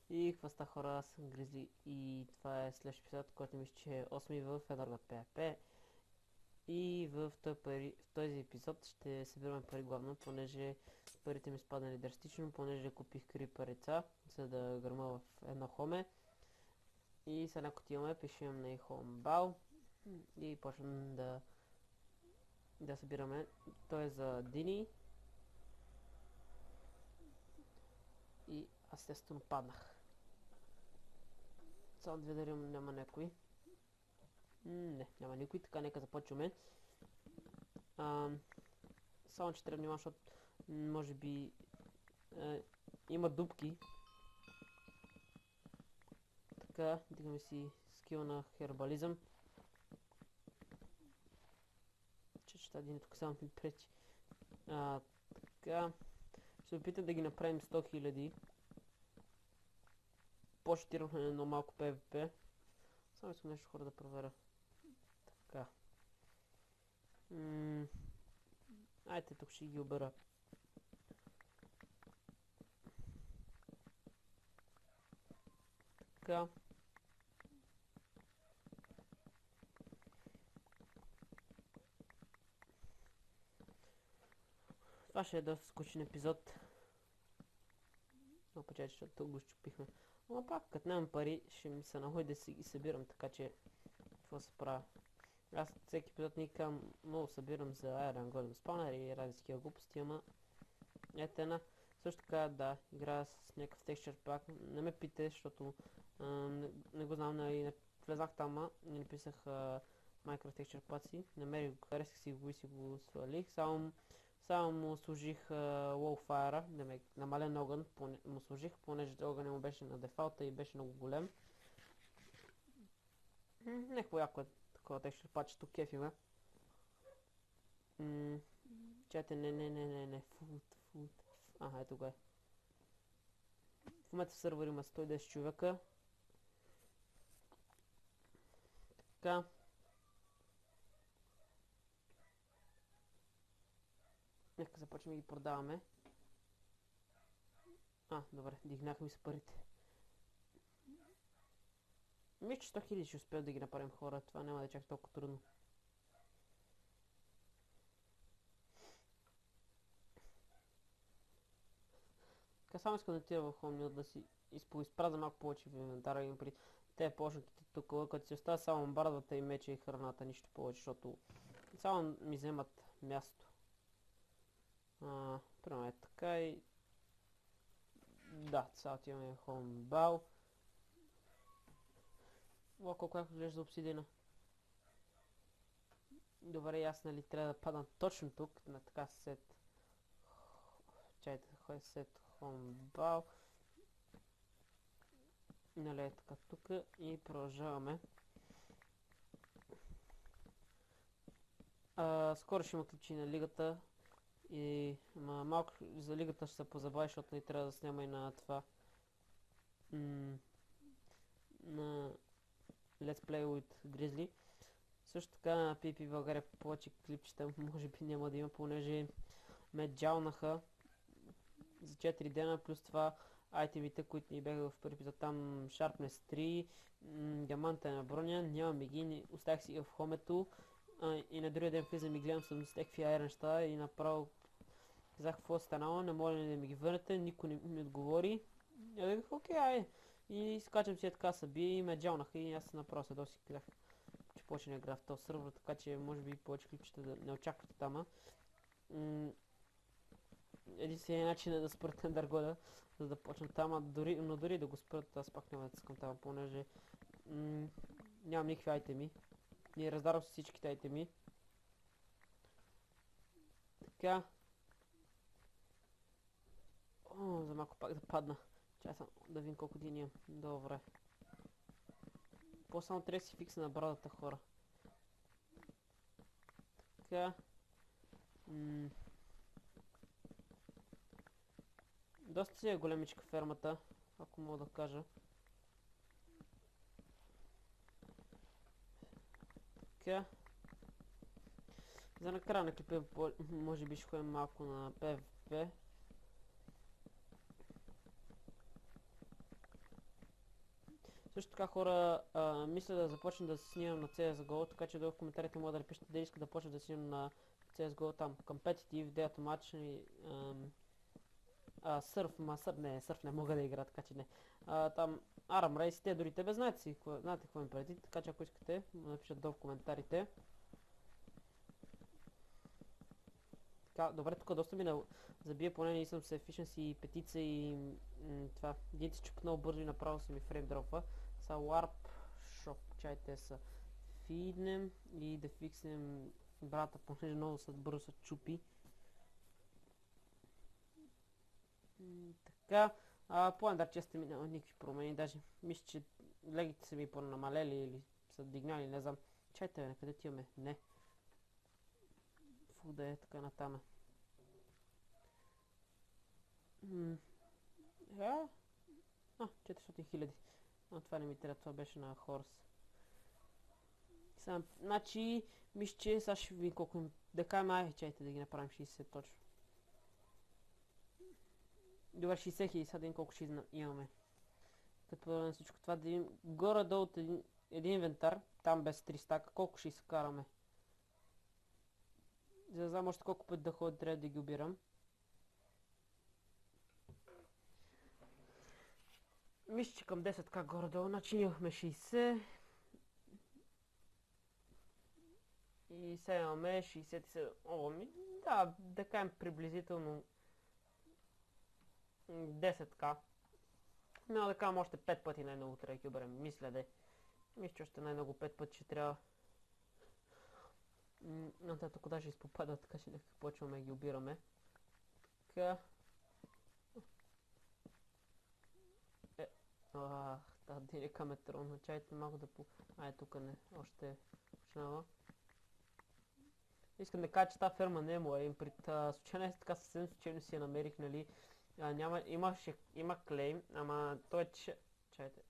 И какво ста хора, аз съм Гризли и това е следващия епизод, който мисля, че е 8 в Едвард PvP. И в този епизод ще събираме пари главно, понеже парите ми спаднали драстично, понеже купих крипареца, за да гърма в едно хоме. И сега ако отиваме, пишем на Ихомбал и почвам да събираме. Той е за Дини и аз естествено паднах. Само да видя дали няма някой. Не, няма никой, така нека започваме. Само че трябва да внимавам, защото може би има дупки. Така, дигаме си скил на хербализъм. Че един тук само ми пречи. Така, ще опитам да ги направим 100 000. По-широхме едно малко PvP. Само искам нещо хора да проверя. Така. Айде, тук ще ги обера. Така. Това ще е доста скучен епизод. Но почай, защото тук го щупихме. Но пак, като нямам пари, ще ми се находи да си ги събирам, така че какво се правя. Аз всеки епизод никам много събирам за Iron Golem Spawner и разни такива глупости, ама ето една. Също така, да, играя с някакъв текстчер пак. Не ме питай, защото не го знам, нали, влезах там, и написах Minecraft Texture Pack си. Намерих го, харесах си го и си го свалих. Само му служих Wallfire, да ме намален огън, му служих, понеже огън му беше на дефалта и беше много голем. Някакво яко е такова Texture Pack, тук кефи ме. Чайте, не, food. Ага, ето го е. В момента в сървър има 110 човека. Така. Нека започнем да ги продаваме. Добре, дигнахме се парите. Мисля, че 100 000 ще успеем да ги направим, хора. Това няма да е чак толкова трудно. Така, само искам да отида в Home да си изпразя малко повече в инвентара им при те почнатите тук, като си остава само бардата и меча и храната, нищо повече, защото само ми вземат място. Примерно е така и... Да, сега отиваме в Homebal. О, колко яко изглежда обсидина. Добре, аз нали трябва да падам точно тук, на така сет. Чайте, сет Homebal. Нали е така тук и продължаваме. Скоро ще има ключи на лигата. И малко за лигата ще се позабави, защото не трябва да сняма и на това. На Let's Play with Grizzly. Също така на PvP България повече клипчета може би няма да има, понеже ме джалнаха за 4 дена, плюс това айтемите, които ни бяха в първи епизод, там Sharpness 3, диаманта на броня, нямаме ги, оставих си в хомето и на другия ден влизам и гледам съм с някакви айренща и направо казах какво е станало, не може ли да ми ги върнете, никой не ми отговори. Я казах, окей, ай. И скачам си така съби и ме джалнаха и аз направо се доси казах, че почне да игра в този сървър, така че може би повече клипчета да не очаквате там. Единственият начин е да спрат Ендъргода, за да почнат там, но дори да го спрат, аз пак няма да искам там, понеже нямам никакви айтеми. И раздадох си всичките айтеми. Така. За малко пак да падна. Чай съм да видим колко дни имам. Добре. По-само трябва да си фикса на брадата, хора. Така. Доста си е големичка фермата, ако мога да кажа. Така. За накрая на клипа може би ще ходим малко на PvP. Също така хора, мисля да започна да снимам на CSGO, така че долу в коментарите мога да напишете дали иска да почна да снимам на CSGO там Competitive, Deathmatch и Surf не мога да игра, така че не. Там Aram Race, те дори тебе знаете какво им преди, така че ако искате, напишете долу в коментарите. Така, добре, тук доста ми забие, поне не съм с efficiency и петица и това. Един се чупа много бързо и направо си ми фрейм дропва. Са Warp Shop, чайте са фиднем и да фикснем брата, понеже много бързо се чупи. Така, по ендърчеста ми няма никакви промени, даже мисля, че легите са ми по-намалели или са дигнали, не знам. Чайте, бе, къде тиваме? Не. Фу да е така натаме. 400 000. Но това не ми трябва, това беше на Хорс. Значи, мисля, че сега ще видим колко им... Да кажем, чайте да ги направим 60 точно. Добре, 60 000, сега да видим колко ще имаме. Като на всичко това да видим горе-долу от един инвентар, там без 3 стака, колко ще изкараме. За да знам още колко път да ходя, трябва да ги обирам. Мисля, че към 10к горе-долу, значи имахме 60. И сега имаме 67. О, да кажем приблизително 10к. Няма да кажем още 5 пъти най-много трябва да ги оберем. Мисля да е. Мисля, че още най-много 5 пъти ще трябва. Но те тук даже изпопадат, така че нека почваме да ги обираме. Така. Тази дирека ме тръгна. Чайте малко да по... тук не. Още почнава. Искам да кажа, че тази ферма не е моя. Случайно е така съвсем случайно си я намерих, нали. Има клейм, ама той е чайте.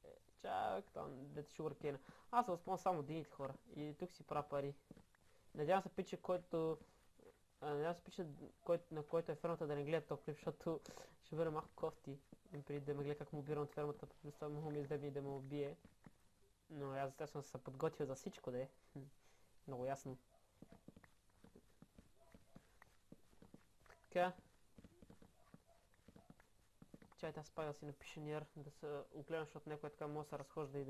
Чак там, дете шугъркейна. Аз се възпомням само дините хора. И тук си правя пари. Надявам се пича, на който е фермата да не гледа този клип, защото ще бъде малко кофти. Преди да ме гледа как му убирам от фермата, просто му ми издебни да ме убие. Но аз естествено се подготвил за всичко да е. Много ясно. Така. Чайте, аз пак да си напиша ниер, да се огледам, защото някой така може да се разхожда и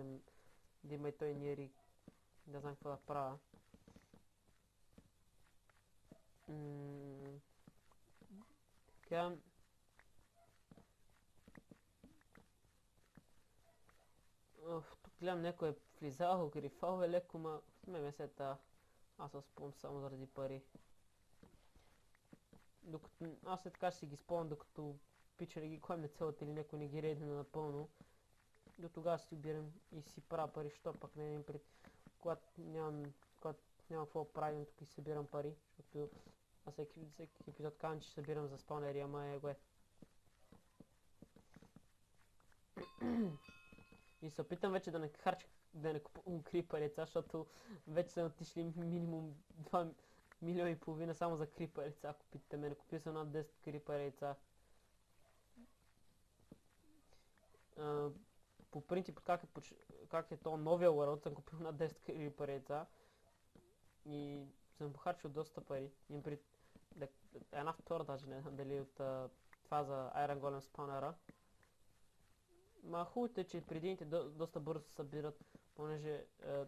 да има и той ниер и да знам какво да правя. Така. Тук гледам някой е влизал, грифал е леко, ма ме месета. Аз се спомням само заради пари. Аз след така ще си ги спомням, докато пича не ги клемне целата или някой не ги рейдне напълно. До тогава си убирам и си правя пари, що пък не им пред... Когато нямам какво правим, тук и събирам пари, защото аз всеки епизод казвам, че събирам за спаунери, ама го е. И се опитам вече да не купувам крипа лица, защото вече са отишли минимум 2 милиона и половина само за крипа лица, ако питате мене. Купил съм над 10 крипа лица. По принцип, как е то новия World, съм купил над 10 крипа лица. И съм похарчил доста пари. Една втора даже, не знам дали от това за Iron Golem спаунера. Ма хубавото е, че предините доста бързо се събират, понеже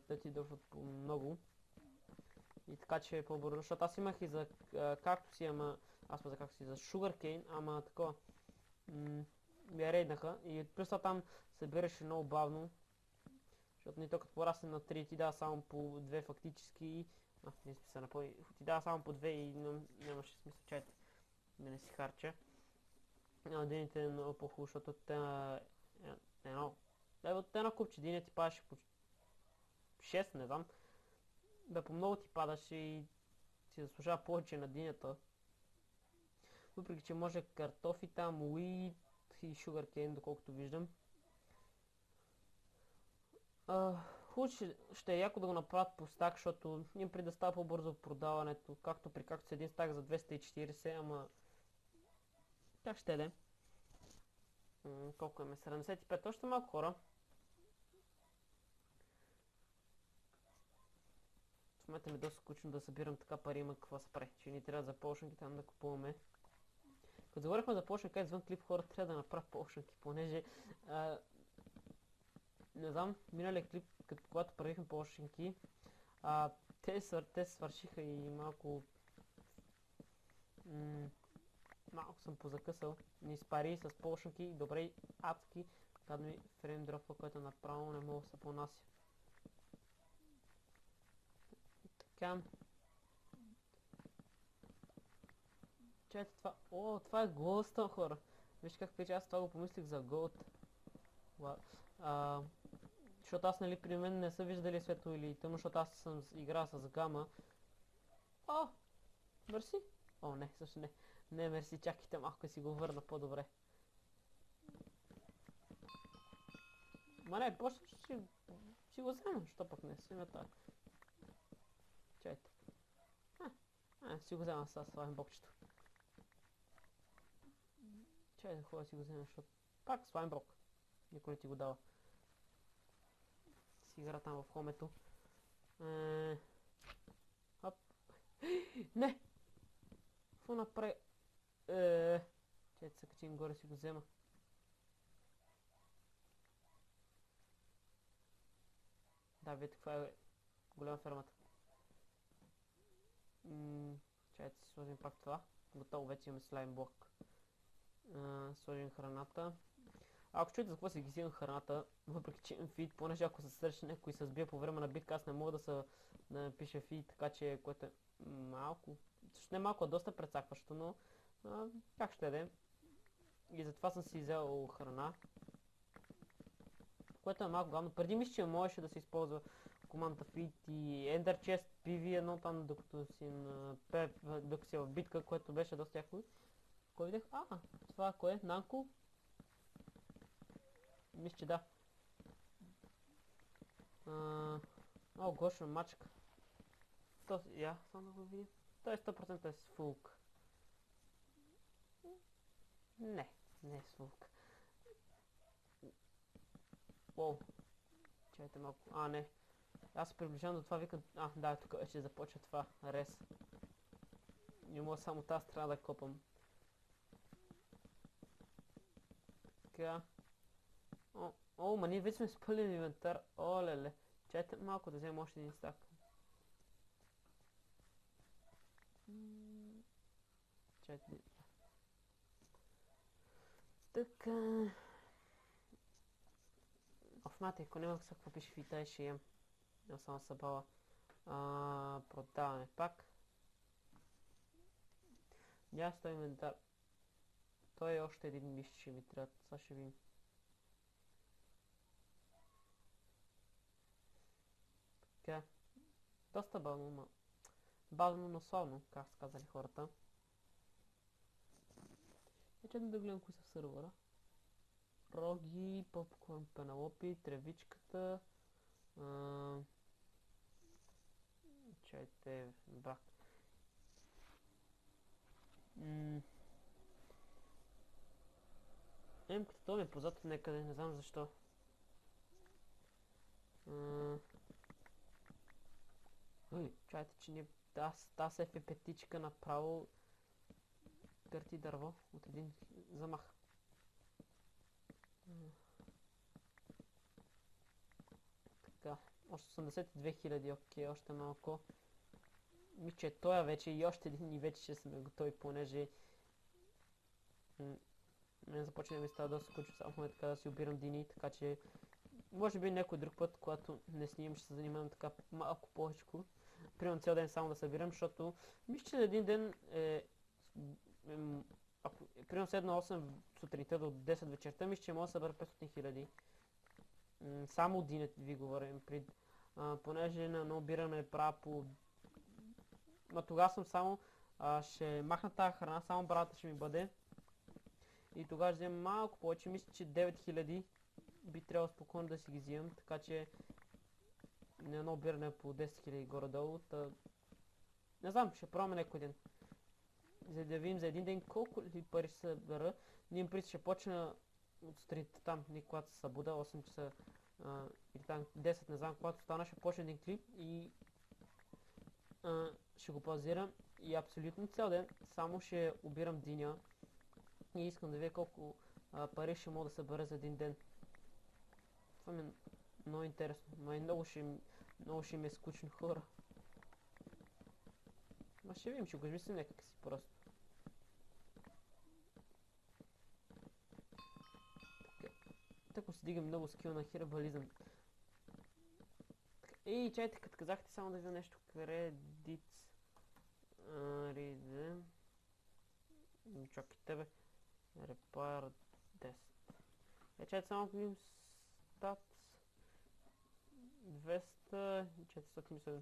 те ти дължат по много. И така че е по-бързо, защото аз имах и за кактуси, аз за кактуси, за sugarcane, ама такова. Ме рейднаха и плюс там събираше много бавно. Защото не като порасне на 3 ти дава само по 2 фактически. Не смисъл напълни. Ти дава само по 2 и нямаше смисъл, чайте да не си харча. Дените е много по-хубаво, защото едно купче диня ти падаше по 6, не знам. Бе, по много ти падаше и си заслужава повече на динята. Въпреки, че може картофи там, уит и sugarcane, доколкото виждам. Хубаво ще е яко да го направят по стак, защото им преди да става по-бързо продаването, както с един стак за 240, ама... Как ще е? Колко е? 75, още малко хора. момента ми е доста скучно да събирам така пари, има какво се прави. Че ни трябва за полшанки там да купуваме. Като заговорихме за полшанки, извън клип хората трябва да направят полшанки, понеже не знам, миналия клип, когато правихме полшанки, те свършиха и малко малко съм позакъсал. Ни спари с полшанки, добре и адски. Кадно ми фреймдропа, което направо не мога да се понася. Така. Чайте това. О, това е Голдстън, хора. Виж как вече аз това го помислих за Голд. Защото аз, нали, при мен не са виждали светло или тъмно, защото аз съм играл с гама. О, мерси. О, не, също не. Не, мерси, чакайте малко и си го върна по-добре. Ма не, после си го взема, що пък не си така. Чайте. Си го взема с славен бокчето. Чайте, хубаво си го взема, защото пак славен бок. Никой не ти го дава. Си игра там в хомето. Хоп. Не! Какво направи? Чайте се качим горе, си го взема. Да, видите каква е голяма фермата. Чайте си сложим пак това. Готово, вече имаме слайм блок. Сложим храната. Ако чуете за какво си ги взимам храната, въпреки че имам фид, понеже ако се срещне някой се сбие по време на битка, аз не мога да напиша фид, така че което е малко, също не малко, доста прецакващо, но как ще да. И затова съм си взел храна, което е малко главно. Преди мисля, че можеше да се използва команда feed и Ender Chest PV1 там, докато си в битка, което беше доста яко. Кой видях? Това кое? Нанко? Мисля, че да. Гошо, мачка. Само да го видим. Той 100% е свулк. Не е свулк. Уоу. Чайте малко. Не. Аз се приближавам до това, викам. Да, тук вече започва това. Рез. Не мога само тази страна да копам. Така. Ма ние вече сме спълнили инвентар. Олеле. Чайте малко да вземем още един стак. Чайте. Така. Мати, ако нямах са какво пише фита и ще ям. Няма само събала. Продаваме пак. Няма сто инвентар. Той е още един миш, ще ми трябва. Сега ще видим. Така. Доста бавно, бавно, но славно, как са казали хората. Вече да гледам кои са в сървъра. Роги, попкорн, пенелопи, тревичката. Чайте, брак. Като това ми е познато някъде, не знам защо. Чайте, че ни тази FP5-тичка направо кърти дърво от един замах. Така, още 82 000, окей, още малко. Мисля, че той вече и още един и вече ще сме готови, понеже не започва да ми става доста скучно, само така да си обирам дини, така че може би някой друг път, когато не снимам, ще се занимавам така малко повече. Примерно цял ден само да събирам, защото мисля, че един ден примерно седна 8 сутринта до 10 вечерта, мисля, че мога да събера 500 000. Само от динът ви говорим, понеже на обиране правя по... тогава съм само, ще махна тази храна, само брата ще ми бъде. И тогава ще вземем малко повече, мисля, че 9000 би трябвало спокойно да си ги взимам, така че на едно обиране по 10 000 горе-долу. Не знам, ще пробваме някой ден. За да видим за един ден колко ли пари ще събера. Ние при ще почна от сутринта там, когато се събуда, 8 часа или там 10, не знам, когато стана, ще почне един клип и Ще го паузирам и абсолютно цял ден само ще обирам диня и искам да видя колко пари ще мога да събера за един ден. Това ми е много интересно, но и много ще ми е скучно, хора. Ма ще видим, ще го измислим някак си просто. Така си дигам много скил на хербализъм. Ей, чайте, като казахте, само да видя нещо. Кредит. Ридем. Чакайте бе. Репар 10. Чайте, само да видим стат. 200... 407.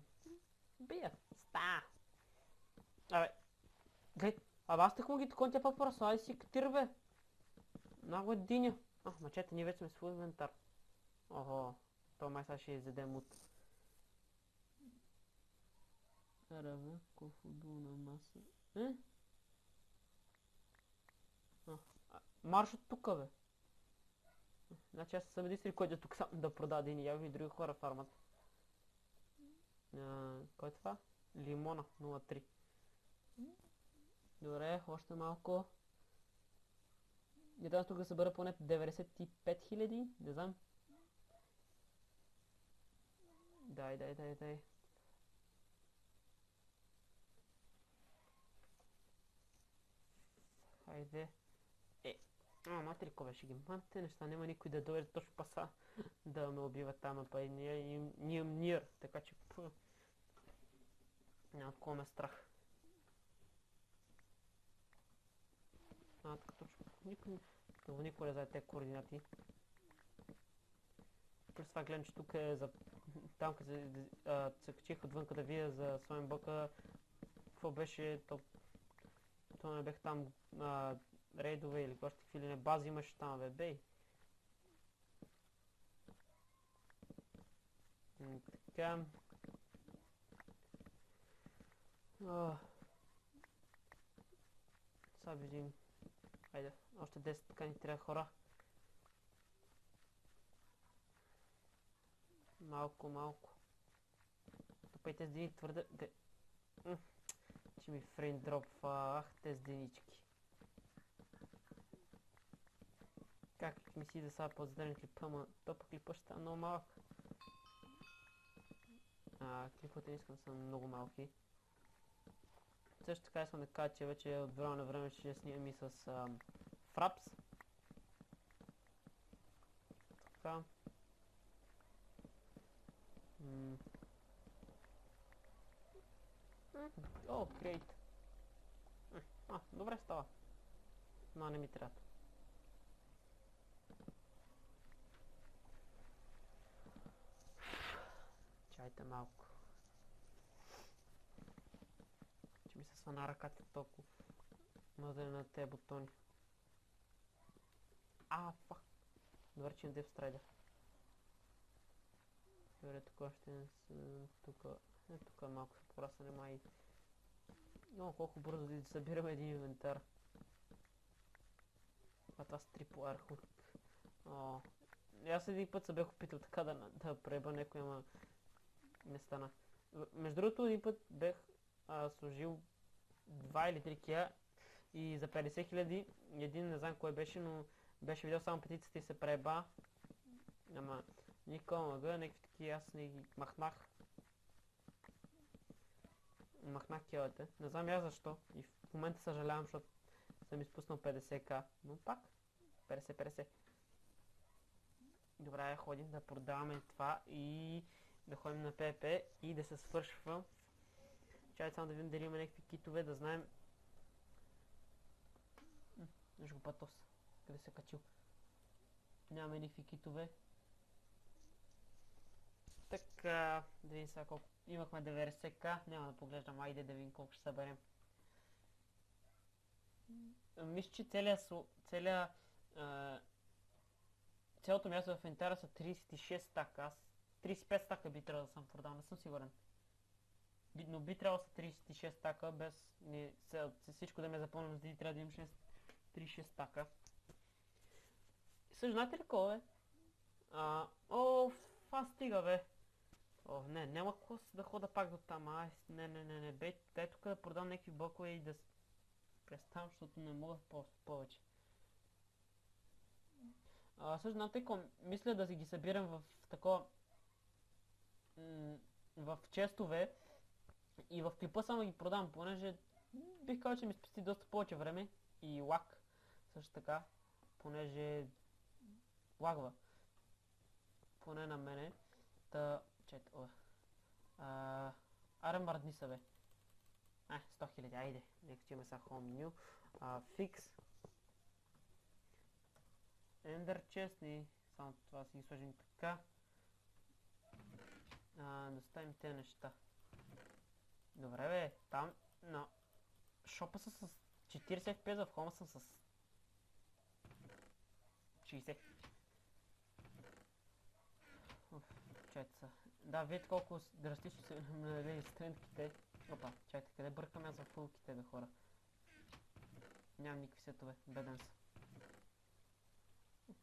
Бия. Ста. Абе. Глед. Абе аз тък му ги такова тя пак порасла и си катир бе. Много е диня. Мачете, ние вече сме с инвентар. Охо. То май сега ще изядем от... Рава, футболна маса. Марш от тука бе. Значи аз съм единствен, който е тук сам да продаде и явно и други хора фармат. Кой е това? Лимона 03. Добре, още малко. Не трябва тук да събера поне 95 000, не знам. Дай. Хайде. Матрикове ще ги мамте неща, няма никой да дойде точно паса да ме убива там, па и ние имам нир, така че няма такова ме страх. Така точно. Никой не знае тези координати. Плюс това гледам, че тук е за... Там като се качих отвънка да видя за своим бъка. Какво беше? То не бех там рейдове или още какви ли не бази имаш там, бе, бей. Така. Сега видим. Хайде, още 10 така ни трябва хора. Малко. Топай тези дни твърде... Че ми фрейм дропва, тези денички. Как ми си да сега по-зелен клипа, ама топа клипа ще става много малък. Клиповете не искам да са много малки. Също така искам да кажа, че вече от време на време ще снимам и с Fraps. Така. Great. Добре става. Но не ми трябва. Чайте малко. Че ми се свана ръката толкова. Мазане на тези бутони. Фак. Добре, че не Death Strider. Добре, тук още не съм... Тук малко се порасне май. Много колко бързо да събирам един инвентар. Това с трипл архук. Аз един път се бях опитал така да преба някой, ама не стана. Между другото, един път бях сложил 2 или 3 кия и за 50 000, един не знам кой беше, но беше видял само петицата и се преба. Ама никога мъга, някакви такива, аз не ги махнах. Махнах килата. Не знам я защо. И в момента съжалявам, защото съм изпуснал 50к. Но пак 50. Добре, ходим да продаваме това и да ходим на ПП и да се свършва. Чай само да видим дали има някакви китове, да знаем. Виж го патос. Къде се качил? Нямаме никакви китове. Така, да видим сега колко. Имахме 90к, няма да поглеждам, айде да видим колко ще съберем. Мисля, че цялото място в инвентара са 36 стака. Аз 35 стака би трябвало да съм продал, не съм сигурен. Но би трябвало са 36 стака, без всичко да ме запълним, за да трябва да имам 36 стака. Също знаете ли кой е? Стига бе. О, не, няма какво да хода пак до там. Ай, не. Бе, дай тук да продам някакви блокове и да преставам, защото не мога повече. Също знам, тъй мисля да си ги събирам в такова... в честове и в клипа само ги продам, понеже бих казал, че ми спести доста повече време и лак също така, понеже лагва. Поне на мене. Та... Чет, аре мърдни са бе. 100 000, айде. Нека че има са home new. Fix. Ender chest. Само това си ги сложим така. Да ставим тези неща. Добре бе, там на шопа са с 40 FPS, в хома съм с 60. Чайте са. Да, видите колко драстично се намалили стренките. Опа, чайте, къде бъркам аз в фулките бе хора? Нямам никакви сетове, беден са.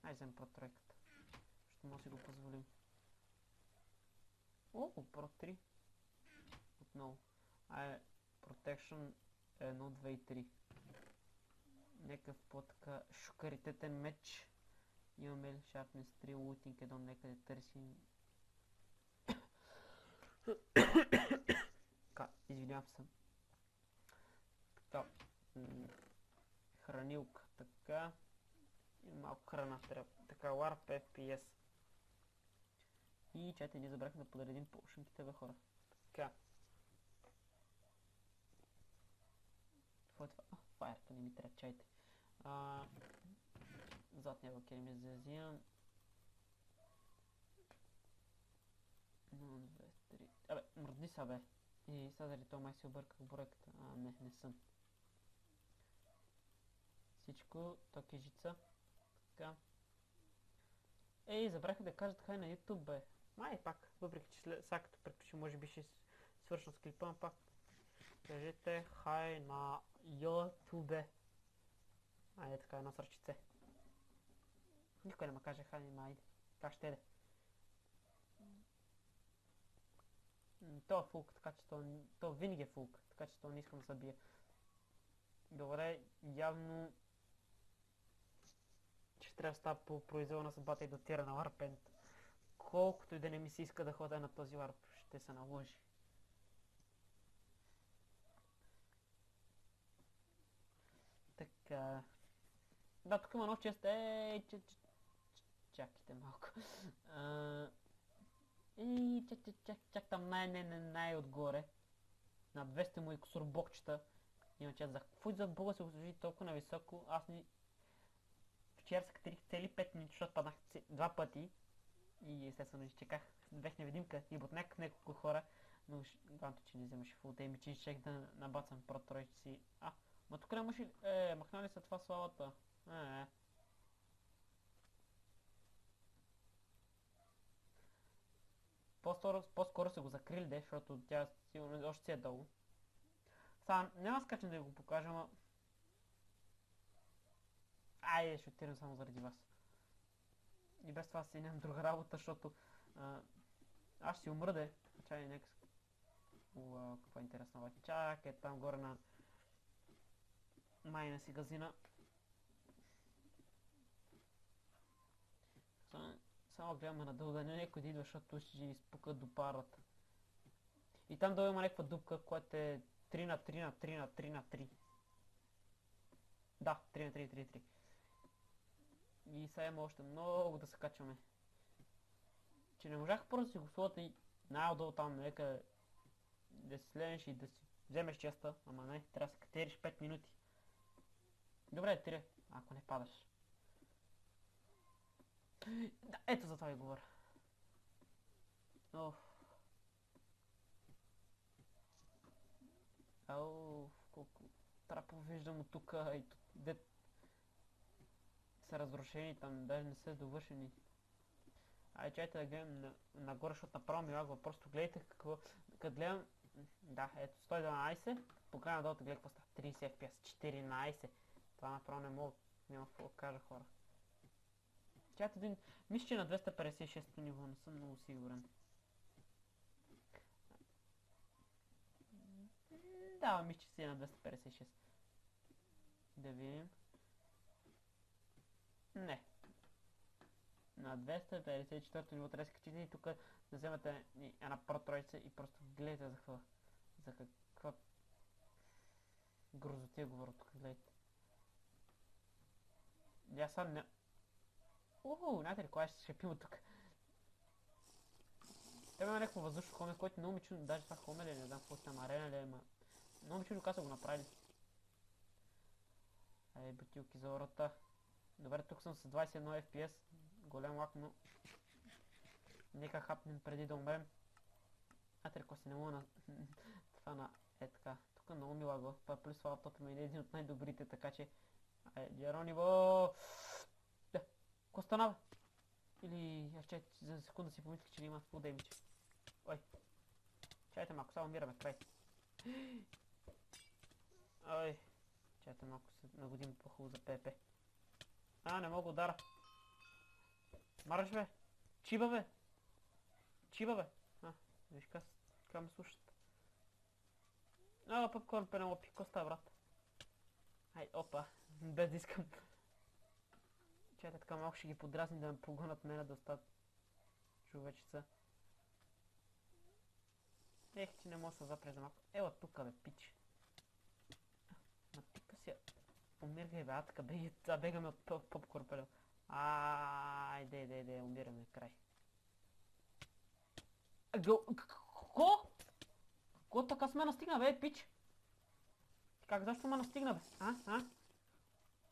Ай взем про тройката. Ще може да си го позволим. О, про 3. Отново. Protection 1, 2 и 3. Някакъв по-така шукаритетен меч. Имаме ли Sharpness 3, Looting 1, нека да търсим. Така, извинявам се. Така, хранилка, така. И малко храна трябва. Така, Warp FPS. И чайте, ние забрахме да подредим полшинките бе хора. Така. Какво е това? Фаерка не ми трябва, чайте. Задния бакери ми вземам. 1, 2, 3. Абе, мръдни са бе. И сега дали то май си обърках бройката. Не съм. Всичко, токежица. Така. Ей, забравих да кажа така и на YouTube бе. Май пак, въпреки че сега като приключи може би ще свършам с клипа, пак. Кажете хай на YouTube. Айде така едно сърчице. Никой не ме каже хай, айде. Как ще е? То е фулк, така че то винаги е фулк, така че то не искам да забия. Добре, явно че трябва да става по произвола на съдбата и дотира на Warpaint. Колкото и да не ми се иска да хода на този варп, ще се наложи. Така. Да, тук има нов чест. Чакайте малко. Чак там най-отгоре. На 200 му и кусор бокчета. Има чест за какво за бога се го сложи толкова нависоко. Аз ни... Вчера се катерих цели 5 минути, защото паднах 2 пъти. И естествено изчеках. Бех невидимка и ботнях няколко хора. Но главното, че не вземаше фул деймидж и щех да набацам про тройци. Ма тук не може... махнали са това славата. По-скоро са го закрили, защото тя сигурно още си е дълго. Сега, няма скачам да ви го покажа, ама... Айде, ще отирам само заради вас. И без това си нямам друга работа, защото... аз ще си умра, де. Чай, нека... каква интересна лайка. Чакай, там горе на... майна си газина. Само гледаме надолу да не някой да идва, защото ще изпука до парата. И там долу има някаква дупка, която е 3 на 3 на 3 на 3 на 3. Да, 3 на 3, 3 3. И сега има още много да се качваме. Че не можах просто да си го слота и най-отдолу там, нека да си слезеш и да си вземеш честа, ама не, трябва да се катериш 5 минути. Добре, 3, ако не падаш. Да, ето за това ви говоря. Колко трапо виждам от тук и дет са разрушени там, даже не са довършени. Чайте да гледам нагоре, защото направо ми лагва. Просто гледайте какво... Като гледам... Да, ето 112, погледна долу, гледай какво става. 30 FPS, 14. Това направо не мога. Няма какво да кажа хора. Чайте един... Мисля, че на 256 ниво, не съм много сигурен. Да, мисля, че си е на 256. Да видим. Не. На 254 ниво трябва да скачите и тук да вземете една Pro троица и просто гледайте за каква грозотия говоря тук, гледайте. Я сега не... знаете ли кога ще шепим от тук? Трябва има някакво въздушно хоме, което много ми чудно, даже това хоме ли, не знам какво там, арена ли е, ма... Много ми чудно как са го направили. Ей, бутилки за ората. Добре, тук съм с 21 FPS, голям лак, но... Нека хапнем преди да умрем. Ако си не мога на... това на... така. Тук много ми лагва. Плюс лаптопът ми е един от най-добрите, така че... Джерониво! Да, какво станава? Или... аз чай за секунда си помислих, че няма full damage. Ой. Чайте малко, само умираме, край. Ой. Чайте малко се нагодим по-хубаво за ПП. Не мога удара. Марш бе! Чиба бе! Чиба бе! Виж как ме слушат. Попкорн Пенелопи, какво става, брат? Опа, без да искам. Чайте така малко ще ги подразни да ме погонат мене да остават човечеца. Че не мога да се запреш за малко. Ела тука бе, пич. Тика си я. Умиргай бе, така бегаме от попкорн Пенелопи. Айде, умираме, край. Ко? Ко така сме настигна, бе, пич? Защо ме настигна, бе?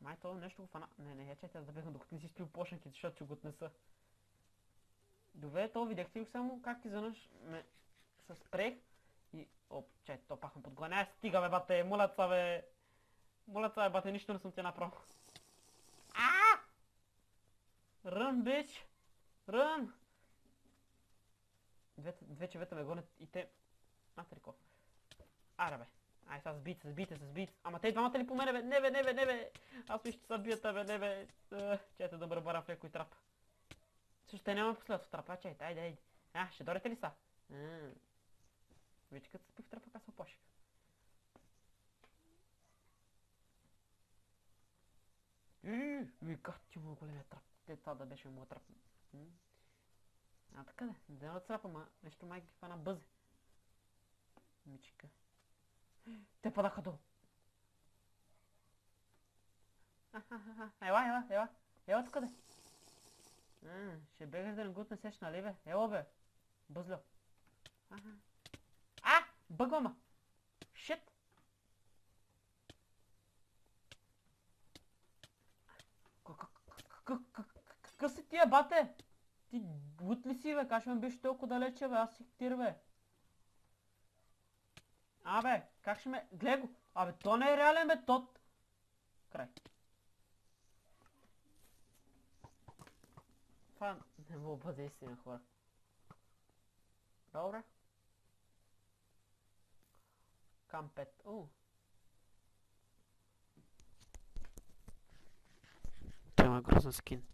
Май това нещо го фана... Не, чайте да бегам докато не си спил почнати, защото ще го отнеса. Добре, то видяхте ли само как изведнъж ме се спрех и... чайте, то пак ме подгоня. Стига, бе, бате, молеца, бе! Молеца, бе, бате, нищо не съм ти направил. Рън, бич! Рън! Две човета ме гонят и те... Матрико. Аре бе. Сега сбийте се. Ама те двамата ли по мене бе? Не бе. Аз ми ще се бият, бе, не бе. Чайте да бърбарам в някой трап. Също те няма последва в трапа, чайте, айде. Ще дойдете ли са? Вече като спи в трапа, как се оплаших. Как ти му големия трап? Това да беше моят трап. Така де, да не отцапа, ма нещо майки фана бъзе. Мичика. Те падаха долу. Ела тук де. Ще бегаш да не го отнесеш, нали бе? Ела бе. Бъзля. Бъгва ма. Шит. Какъв си тия, бате? Ти бут ли си, бе? Как ще ме биш толкова далече, бе? Аз си ктир, бе. Бе, как ще ме... Гледай го! То не е реален, бе, тот! Край. Това не мога бъде истина, хора. Добре. Кам 5. Това е грозен скин.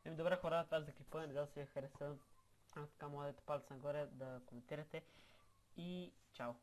Добре, хора, това е за клипа. Надявам се ви хареса. Така, моля да палец нагоре, да коментирате и чао!